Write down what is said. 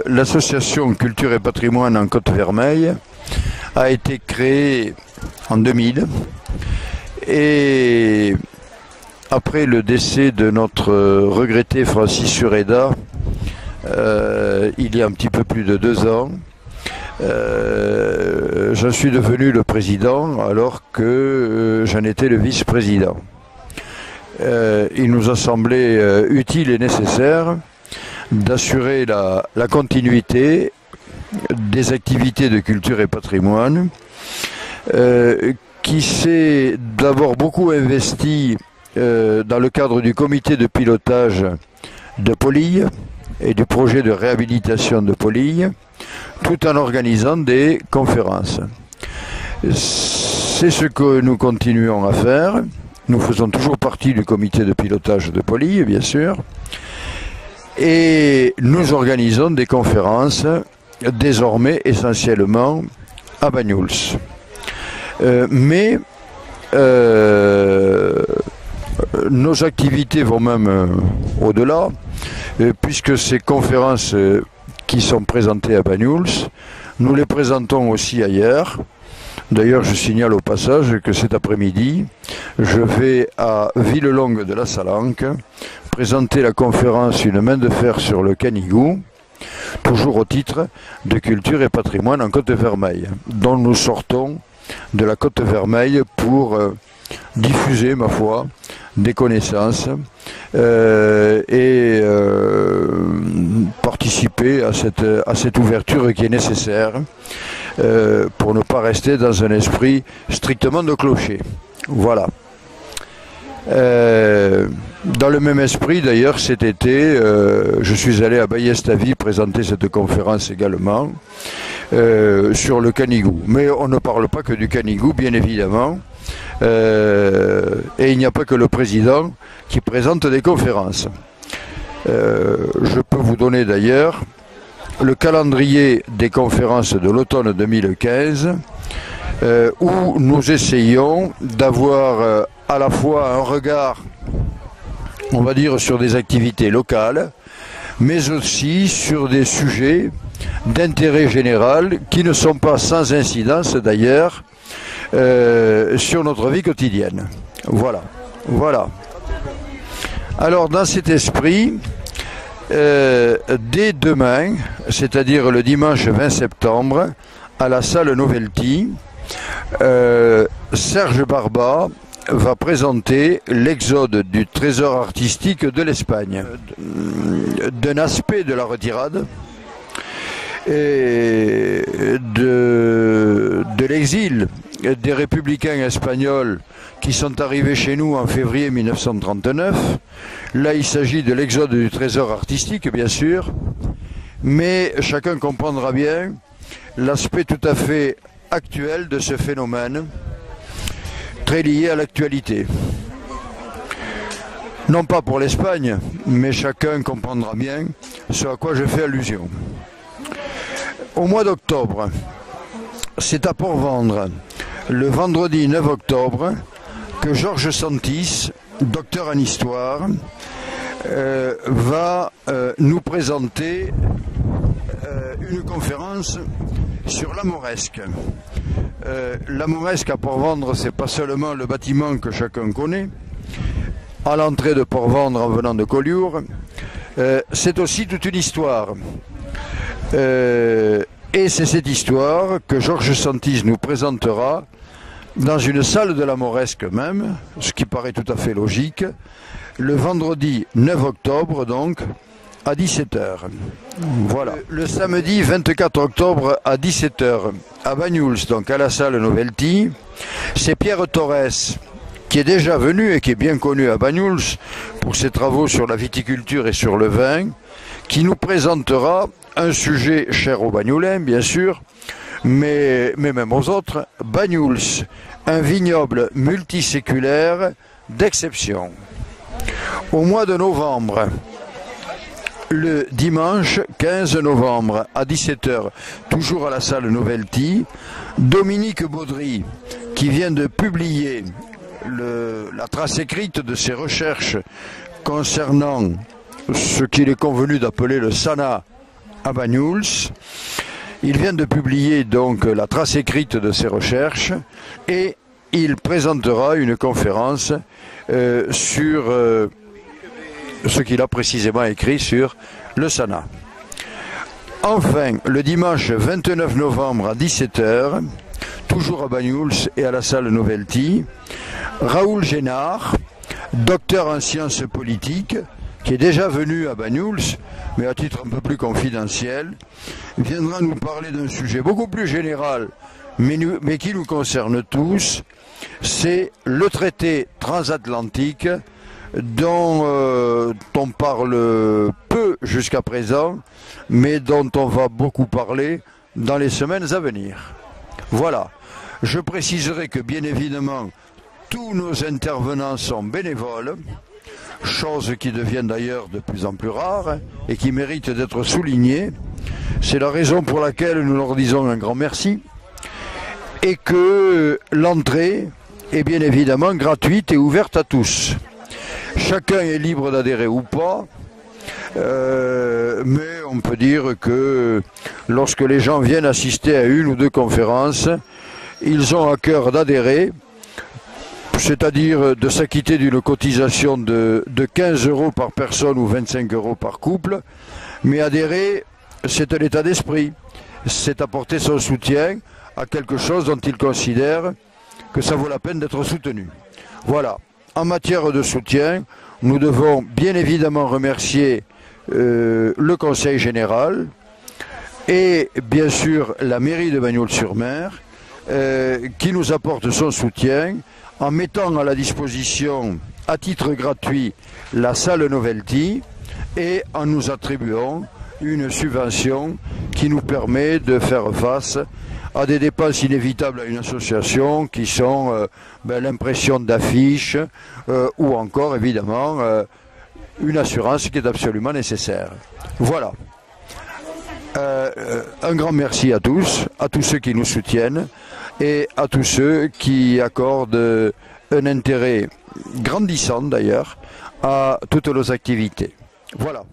l'association Culture et Patrimoine en Côte-Vermeille a été créée en 2000 et après le décès de notre regretté Francis Sureda, il y a un petit peu plus de 2 ans, j'en suis devenu le président alors que j'en étais le vice-président. Il nous a semblé utile et nécessaire d'assurer la continuité des activités de culture et patrimoine, qui s'est d'abord beaucoup investi dans le cadre du comité de pilotage de Polille et du projet de réhabilitation de Polille, tout en organisant des conférences. C'est ce que nous continuons à faire. Nous faisons toujours partie du comité de pilotage de Polille, bien sûr, et nous organisons des conférences désormais essentiellement à Banyuls. Mais nos activités vont même au-delà, puisque ces conférences qui sont présentées à Banyuls, nous les présentons aussi ailleurs. D'ailleurs, je signale au passage que cet après-midi, je vais à Villelongue de la Salanque présenter la conférence Une main de fer sur le Canigou, toujours au titre de Culture et Patrimoine en Côte-Vermeille, dont nous sortons de la Côte-Vermeille pour diffuser, ma foi, des connaissances et participer à cette ouverture qui est nécessaire pour ne pas rester dans un esprit strictement de clocher. Voilà. Dans le même esprit, d'ailleurs, cet été, je suis allé à Bayestavie présenter cette conférence également sur le Canigou. Mais on ne parle pas que du Canigou, bien évidemment. Et il n'y a pas que le président qui présente des conférences. Je peux vous donner d'ailleurs le calendrier des conférences de l'automne 2015, où nous essayons d'avoir à la fois un regard, on va dire, sur des activités locales, mais aussi sur des sujets d'intérêt général qui ne sont pas sans incidence d'ailleurs sur notre vie quotidienne. Voilà. Voilà. Alors dans cet esprit, dès demain, c'est-à-dire le dimanche 20 septembre, à la salle Novelty, Serge Barba va présenter l'exode du trésor artistique de l'Espagne, d'un aspect de la retirade et de l'exil des républicains espagnols qui sont arrivés chez nous en février 1939. Là, il s'agit de l'exode du trésor artistique, bien sûr, mais chacun comprendra bien l'aspect tout à fait actuel de ce phénomène, très lié à l'actualité. Non pas pour l'Espagne, mais chacun comprendra bien ce à quoi je fais allusion. Au mois d'octobre, c'est à Port-Vendre, le vendredi 9 octobre, que Georges Santis, docteur en histoire, va nous présenter une conférence sur la Mauresque. La Mauresque à Port-Vendre, c'est pas seulement le bâtiment que chacun connaît, à l'entrée de Port-Vendre en venant de Collioure, c'est aussi toute une histoire. Et c'est cette histoire que Georges Santis nous présentera dans une salle de la Mauresque même, ce qui paraît tout à fait logique, le vendredi 9 octobre donc, à 17 h. Voilà. Le samedi 24 octobre à 17 h, à Banyuls, donc à la salle Novelty, c'est Pierre Torres, qui est déjà venu et qui est bien connu à Banyuls pour ses travaux sur la viticulture et sur le vin, qui nous présentera un sujet cher aux Bagnoulins, bien sûr, mais même aux autres, Banyuls, un vignoble multiséculaire d'exception. Au mois de novembre, le dimanche 15 novembre à 17 h, toujours à la salle Novelty, Dominique Baudry, qui vient de publier la trace écrite de ses recherches concernant ce qu'il est convenu d'appeler le Sana à Banyuls. Il vient de publier donc la trace écrite de ses recherches et il présentera une conférence sur ce qu'il a précisément écrit sur le Sana. Enfin, le dimanche 29 novembre à 17 h, toujours à Banyuls et à la salle Novelty, Raoul Génard, docteur en sciences politiques, qui est déjà venu à Banyuls, mais à titre un peu plus confidentiel, viendra nous parler d'un sujet beaucoup plus général, mais qui nous concerne tous, c'est le traité transatlantique dont on parle peu jusqu'à présent, mais dont on va beaucoup parler dans les semaines à venir. Voilà. Je préciserai que bien évidemment, tous nos intervenants sont bénévoles, chose qui devient d'ailleurs de plus en plus rare et qui mérite d'être soulignée. C'est la raison pour laquelle nous leur disons un grand merci et que l'entrée est bien évidemment gratuite et ouverte à tous. Chacun est libre d'adhérer ou pas, mais on peut dire que lorsque les gens viennent assister à une ou deux conférences, ils ont à cœur d'adhérer, c'est-à-dire de s'acquitter d'une cotisation de 15 € par personne ou 25 € par couple, mais adhérer, c'est un état d'esprit, c'est apporter son soutien à quelque chose dont ils considèrent que ça vaut la peine d'être soutenu. Voilà. En matière de soutien, nous devons bien évidemment remercier le Conseil général et bien sûr la mairie de Banyuls-sur-Mer qui nous apporte son soutien en mettant à la disposition à titre gratuit la salle Novelty et en nous attribuant une subvention qui nous permet de faire face à des dépenses inévitables à une association qui sont l'impression d'affiches ou encore évidemment une assurance qui est absolument nécessaire. Voilà. Un grand merci à tous ceux qui nous soutiennent et à tous ceux qui accordent un intérêt grandissant d'ailleurs à toutes nos activités. Voilà.